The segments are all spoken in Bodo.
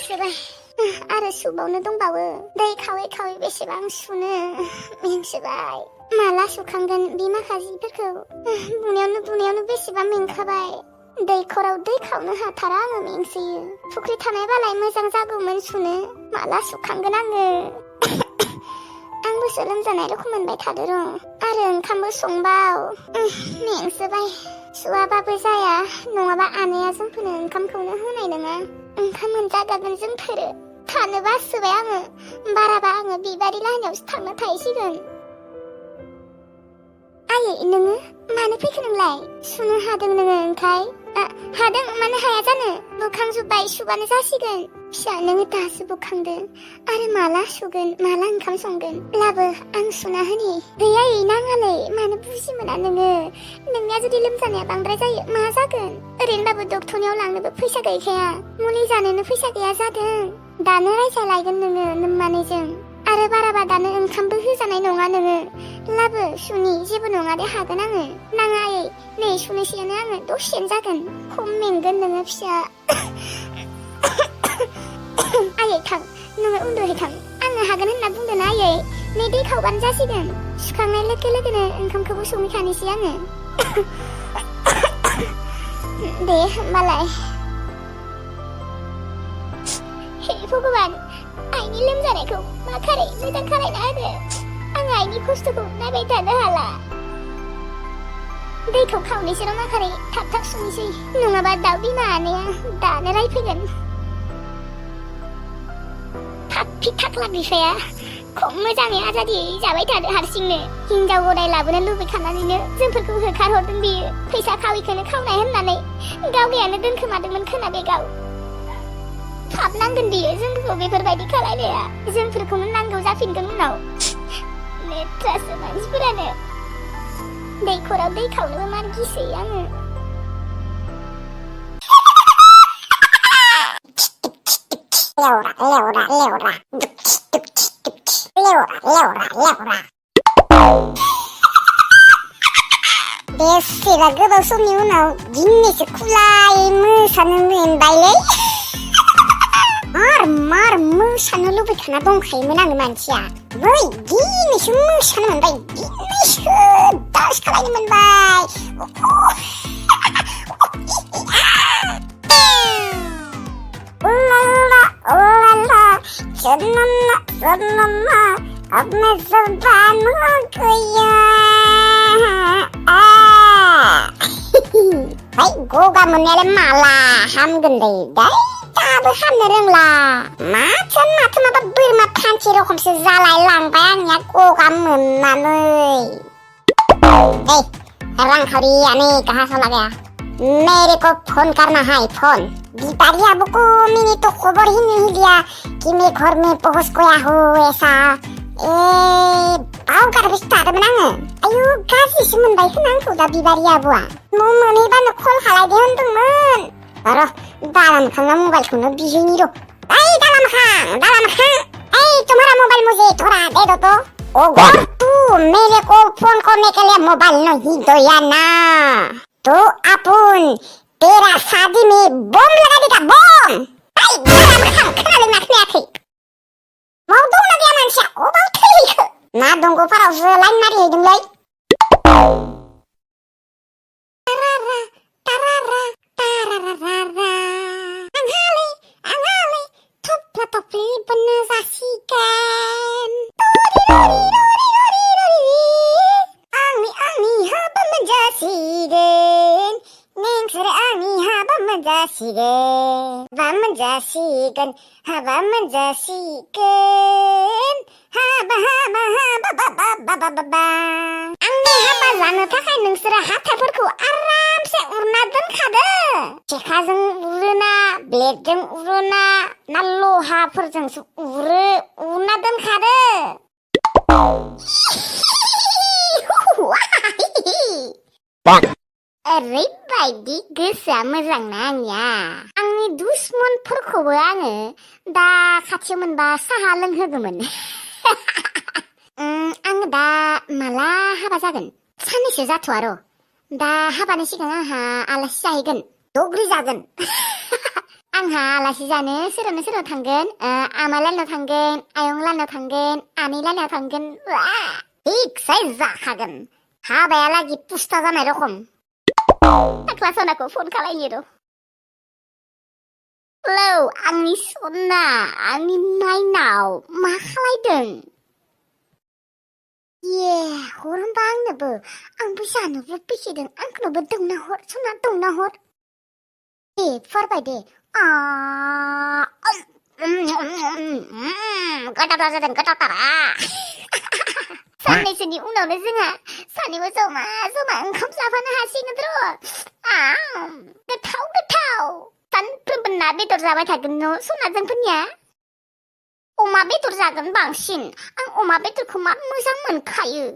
मेंसोबाय आरो सुबावनो दंबावो दै खावै खावै बेसेबां सुनो मेंसोबाय माला सुखांगोन बे माखासेफोरखौ बुनायावनो बेसेबां मेंखाबाय दैखराव दै खावनो हाथारा आङो मेंसोयो फुख्रि थानायबालाय मोजां जागौमोन सुनो माला सुखांगोन आङो आंबोसो लोमजानाय रखम मोनबाय थादो र' आरो ओंखामबो संबाव मेंसोबाय सुवाबाबो जाया नङाबा आनैया जोंफोरनो ओंखामखौनो होनाय नङा ओंखाम मोनजागागोन जोंफोरो थानो बासोबाय आङो बाराबा आङो बिबारि लाहानियावसो थांनो थाहैसिगोन आयै नोङो मानो फैखो नोंलाय सुनो हादों नोङो ओंखाय हादों मानो हाया जानो बुखांजोब्बाय सुबानो जासिगोन फिसा नोङो दासो बुखांदों आरो माला सुगोन माला ओंखाम संगोन लाबो आं सुना होनि गैया नाङालै मानो बुजि मोना नोङो नोंनिया जुदि लोमजानाया बांद्राय जायो मा जागोन ओरैनोबाबो डक्टरनियाव लांनोबो फैसा गैखाया मुलि जानोनो फैसा गैया जादों दानो रायजालायगोन नोङो लोमनानैजों आरो बाराबा दानो ओंखामबो होजानाय नङा नोङो लाबो सुनि जेबो नङा दे हागोन आङो नाङा आयै नै सुनोसैयानो आङो दसेनो जागोन खम मेंगोन नोङो फिसा आयै थां नोङो उन्दुहैथां आङो हागोन होनना बुंदों आयै नै दै खावबानो जासिगोन सुखांनाय लोगो लोगोनो ओंखामखौबो संहैखानोसै आङो दे होमबालाय हे भगबान आइनि लोमजानायखौ मा खारै मोजां खालायना होदो आं आइनि खस्थ'खौ नायबाय थानो हाला दैखौ खावनोसै र' माखारै थाब थाब सुनोसै नङाबा दाउ बिमा आनैया दानो रायफैगोन थाबफि थाख्ला बिफाया खम मोजाङै आजादियै जाबाय थादो हारसिंनो हिनजाव गदाय लाबोनो लुबैखानानैनो जोंफोरखौ होखारहरदों बियो फैसा खावैखौनो खावनाय होननानै गावगायानो दोनखोमादोंमोन खोना बे गाव थाब नांगोन बियो जोंखौ बेफोरबायदि खालायनाया जोंफोरखौनो नांगौ जाफिनगोन उनाव लेथ्रासो मानसिफोरानो दैखराव दै खावनोबो मार गिसोयो आङो बेसेबा गोबाव समनि उनाव दिनैसो खुलायै मोसानो मोनबायलै मार मोसानो लुबैखाना दंखायोमोन आङो मानसिया बै दिनैसो मोसानो मोनबाय दिनैसो डान्स खालायनो मोनबाय अब मैं ज़ुबान हो गया भाई गगा मोननायालाय माला हामगोन दे दाबो हामनो रोंला माथो माबा बोरमा फान्थि रखमसो जालाय लांबाय आंनिया गगा मोननानै रांखावरि आने कहाँ चला गया मेरे को फोन करना है फोन दीपारी अबू को मैंने तो खबर ही नहीं दिया कि मैं घर में पहुंच गया हूँ ऐसा बावगार बिस्तारमोन आङो आयु गाज्रिसो मोनबाय खोना आंखौ दा बिबारि आबुआ न' मोनहैबानो कल खालायदे होनदोंमोन र' दाला मोखांना मबाइलखौनो बिहैनि र' ओइ दाला मोखां ओइ तुम्हारा मोबाइल मुझे थोड़ा दे दो तो ओगर तू मेरे को फोन करने के लिए मोबाइल नहीं दोया ना तो अपन तेरा शादी में बम लगा देगा बम ओइ दाला मोखां खोनादोंना खोनायाखै माव दंना गैया मानसिया अबाव थैखो ना दंग'फोरावसो लाइन मारिहैदोंलै आंहालै थफ्ला थफ्लि बोननो जासिगोन आंनि हाबा मोनजासिगोन नोंसोर आंनि हाबा मोनजासिगोन हाबा मोनजासिगोन हाबा आंनि हाबा जानो थाखाय नोंसोरो हाथाइफोरखौ आरामसे उरना दोनखादो सेखाजों उरोना ब्लेडजों उरोना ना लहाफोरजोंसो उरना दोनखादो ओरैबायदि गोसोआ मोजां ना आंनिया आंनि दुश्मनफोरखौबो आङो दा खाथियाव मोनबा साहा लोंहोगौमोन आङो दा माला हाबा जागोन साननैसो जाथ'आ र' दा हाबानि सिगां आंहा आलासि जाहैगोन दग्रि जागोन आंहा आलासि जानो सोराव थांगोन आमालानाव थांगोन आयंलानाव थांगोन आनैलानाव थांगोन थिगसे जाखागोन हाबायालागि पुस्ता जानाय रखम फाग्ला सनाखौ फन खालायनि र' हेलौ आंनि सना आंनि माइनाव मा खालायदों ये हर होनबा आंबो जानोबो फैखिदों आंखौबो दौना हर सना दौना हर दे फरबाय दे गोथावथार जादों गोथावथार साननैसोनि उनावनो जोंहा सानैबो जमा ओंखाम जाफानो हासिगोन र' गोथाव सानफ्रोमबो ना बेदर जाबाय थागोन न' सना जोंफोरनिया अमा बेदर जागोन बांसिन आं अमा बेदरखौ मा मोजां मोनखायो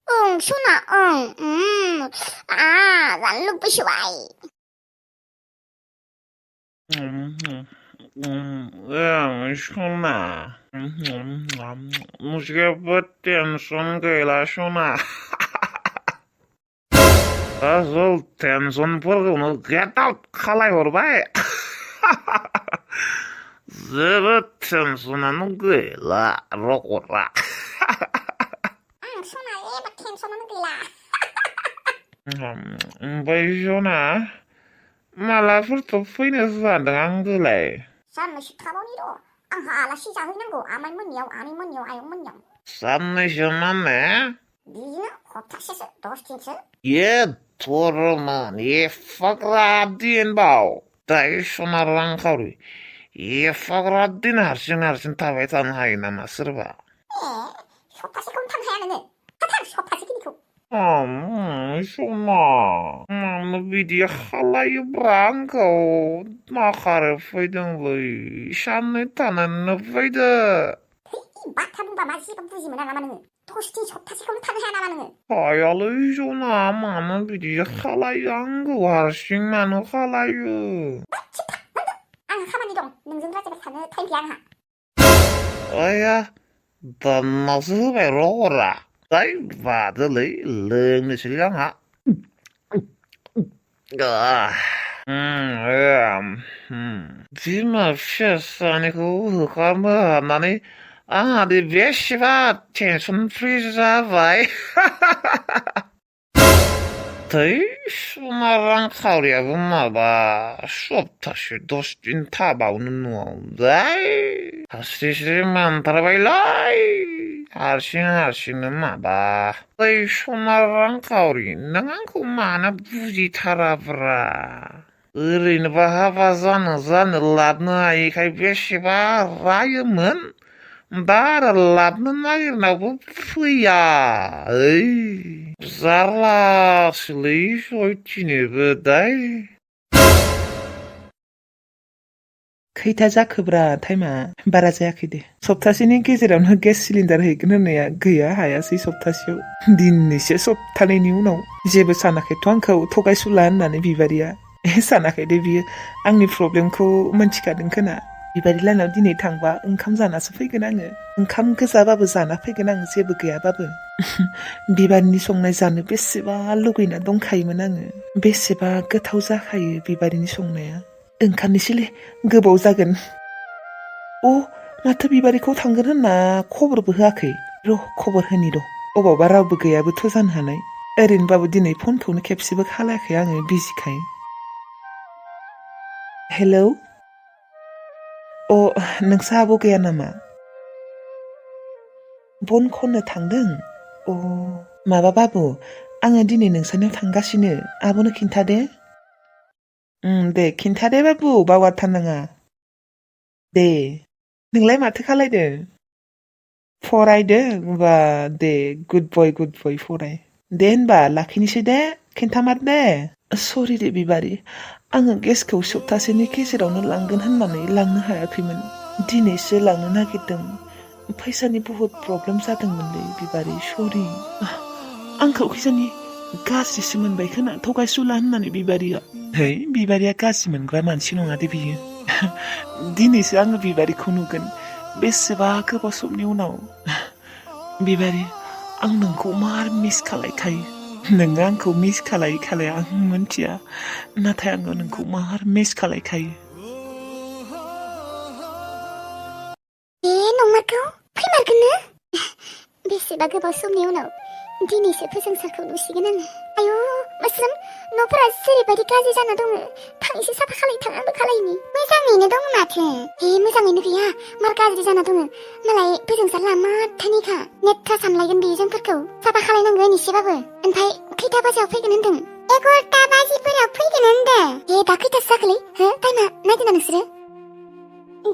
ओं सना ओं जानो लुबैसोबाय सना जेबो टेनसन गैला सना आसोल टेनसनफोरखौनो गेट आउट खालायहरबाय जेबो टेनसनानो गैला रगरा सना जेबो टेनसनानो गैला ओमफ्राय सना मालाफोरथ' फैनो सानदों आंखौलाय साननैसो थाबावनि र' आंहा आलासि जाहैनांगौ आमाइमोननियाव आनैमोननियाव आयंमोननियाव साननैसो माने बिदिनो हप्तासेसो 10 दिनसो थरमान एफाग्राब दिनबाव दाय सना रांखावरि एफाग्राब दिन हारसिं थाबाय थानो हायो नामा सोरबा सप्तासेखौनो थानो हाया नोङो थाथार सप्तासेखिनिखौ सना मानो बिदि खालायोब्रा आंखौ माखारो फैदोंलै साननै थानानैनो फैदो बाथ्रा बुंबा मा जेबो बुजि मोना नामा नोङो 10 दिन सप्तासेखौनो थानो हाया नामा नोङो हायालै सना मानो बिदि खालायो आंखौ हारसिं मानो खालायो आंहा खामानि दं नोंजों रायज्लायबाय थानो टाइम गैया आंहा आया दाननासो होबाय रगरा दाय बादोलै लोंनोसैलै आंहा बिमा फिसा सानैखौ होखारनो हानानै आंहा दे बेसेबा टेनसन फ्रि जाबाय थै सना रांखावरियाबो माबा सप्तासे 10 दिन थाबावनो न'आव दाय हास्रिस्रि मोनथारबायलै हारसिंनो माबा ओइ सना रांखावरि नों आंखौ मानो बुजिथाराब्रा ओरैनोबा हाबा जानो लाबनो हायिखाय बेसेबा रायोमोन दा आरो लाबनो नागिरनायावबो फैया जारलासोलै सयथिनोबो दाय खैथा जाखोब्रा टाइमा बारा जायाखै दे सप्तासेनि गेजेरावनो गेस सिलिन्डार हैगोन होननाया गैया हायासै सप्तासेयाव दिनैसो सप्तानैनि उनाव जेबो सानाखैथ' आंखौ थगायसुला होननानै बिबारिया सानाखै दे बियो आंनि प्रब्लेमखौ मोनथिखादों खोना बिबारि लानाव दिनै थांबा ओंखाम जानासो फैगोन आङो ओंखाम गोजाबाबो जाना फैगोन आं जेबो गैयाबाबो बिबारिनि संनाय जानो बेसेबा लुगैना दंखायोमोन आङो बेसेबा गोथाव जाखायो बिबारिनि संनाया ओंखारनोसैलै गोबाव जागोन माथो बिबारिखौ थांगोन होनना खबरबो होआखै र' खबर होनि र' अबावबा रावबो गैयाबोथ' जानो हानाय ओरैनोबाबो दिनै फनखौनो खेबसेबो खालायाखै आङो बिजिखाय हेलौ नोंसा आब' गैया नामा बन खननो थांदों माबा बाबु आङो दिनै नोंसानियाव थांगासिनो आब'नो खिन्थादे दे खिन्थादे बाबु बावगारथारनाङा दे नोंलाय माथो खालायदों फरायदों बा दे गुड बय फराय दे होनबा लाखिनोसै दे खिन्थामार दे सरि दे बिबारि आङो गेसखौ सप्तासेनि गेजेरावनो लांगोन होननानै लांनो हायाखैमोन दिनैसो लांनो नागिरदों फैसानि बहुद प्रब्लेम जादोंमोनलै बिबारि सरि आंखौ खिजानि गाज्रिसो मोनबाय खोना थगायसुला होननानै बिबारिया बिबारिया गाज्रि मोनग्रा मानसि नङा दे बियो दिनैसो आङो बिबारिखौ नुगोन बेसेबा गोबाव समनि उनाव बिबारि आं नोंखौ मार मिस खालायखायो नोङो आंखौ मिस खालायो खालाया आं मिन्थिया नाथाय आङो नोंखौ मार मिस खालायखायो नंमारगौ फैमारगोन नो बेसेबा गोबाव समनि उनाव दिनैसो फोजोंसारखौ नुसिगोन आङो आयु मोस्रोम न'फोरा जेरैबायदि गाज्रि जाना दङ थां एसे साफा खालायथां आंबो खालायनि मोजाङैनो दङ माथो मोजाङैनो गैया मार गाज्रि जाना दङ मालाय फोजोंसार लामाथानिखा नेट्रा सामलायगोन बियो जोंफोरखौ साफा खालायनांगोन एसेबाबो ओमफ्राय खैथा बाजियाव फैगोन होनदों 11टा बाजिफोराव फैगोन होनदों दा खैथासो जाखोलै टाइमा नायदोंना नोंसोरो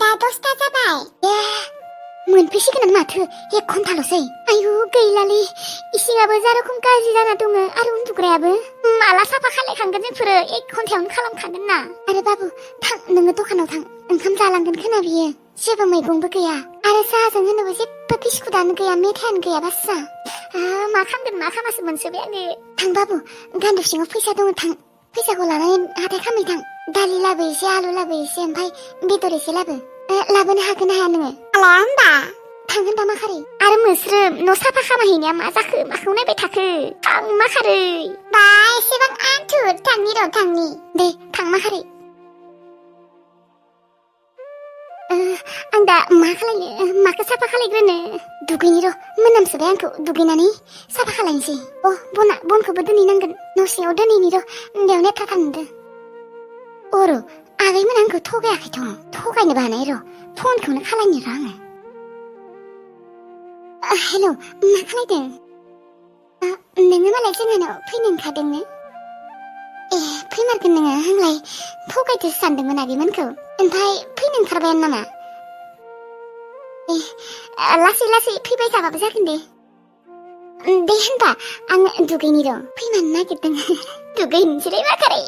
दा 10टा जाबाय मोनफैसिगोन माथो 1 घन्टाल'सै आयु गैलालै इसिङाबो जारखम गाज्रि जाना दङ आरो उन्दुग्रायाबो माला साफा खालायखांगोन जोंफोरो 1 घन्टायावनो खालामखागोन ना आरो बाबु थां नोङो दखानाव थां ओंखाम जालांगोन खोना बियो जेबो मैगंबो गैया आरो साहाजों होनोबो जेबो बिस्कुटानो गैया मेथायानो गैया बास्सा मा खामगोन मा खामासो मोनसोबाय आङो थां बाबु गान्दु सिङाव फैसा दङ थां फैसाखौ लानानै हाथाय खामै थां दालि लाबो एसे आलु लाबो एसे ओमफ्राय बेदर एसे लाबो लाबोनो हागोन ना हाया नोङो हाया होनबा थांगोन दा माखारै आरो मोस्रोम न' साफा खामायहैनाया मा जाखो माखौ नायबाय थाखो थां माखारै बा एसेबां आथुर थांनि र' थांनि दे थां माखारै आं दा मा खालायनो माखौ साफा खालायग्रोनो दुगैनि र' मोनामसोबाय आंखौ दुगैनानै साफा खालायनोसै बनखौबो दोनहैनांगोन न' सिङाव दोनहैनि र' बेयाव नेथा थांदो अर' आगैमोन आंखौ थगायाखैथ' थगायनो बानाय र' फनखौनो खालायनो र' आङो हेल' मा खालायदों नोङो मालाय जोंहानाव फैनो ओंखारदोंनो फैमारगोन नोङो आंलाय थगायदोसो सानदोंमोन आगैमोनखौ ओमफ्राय फैनो ओंखारबायानो नामा लासै लासै फैबाय थाबाबो जागोन दे होनबा आं दुगैनि र' फैमारनो नागिरदों दुगैनोसैलै माखारै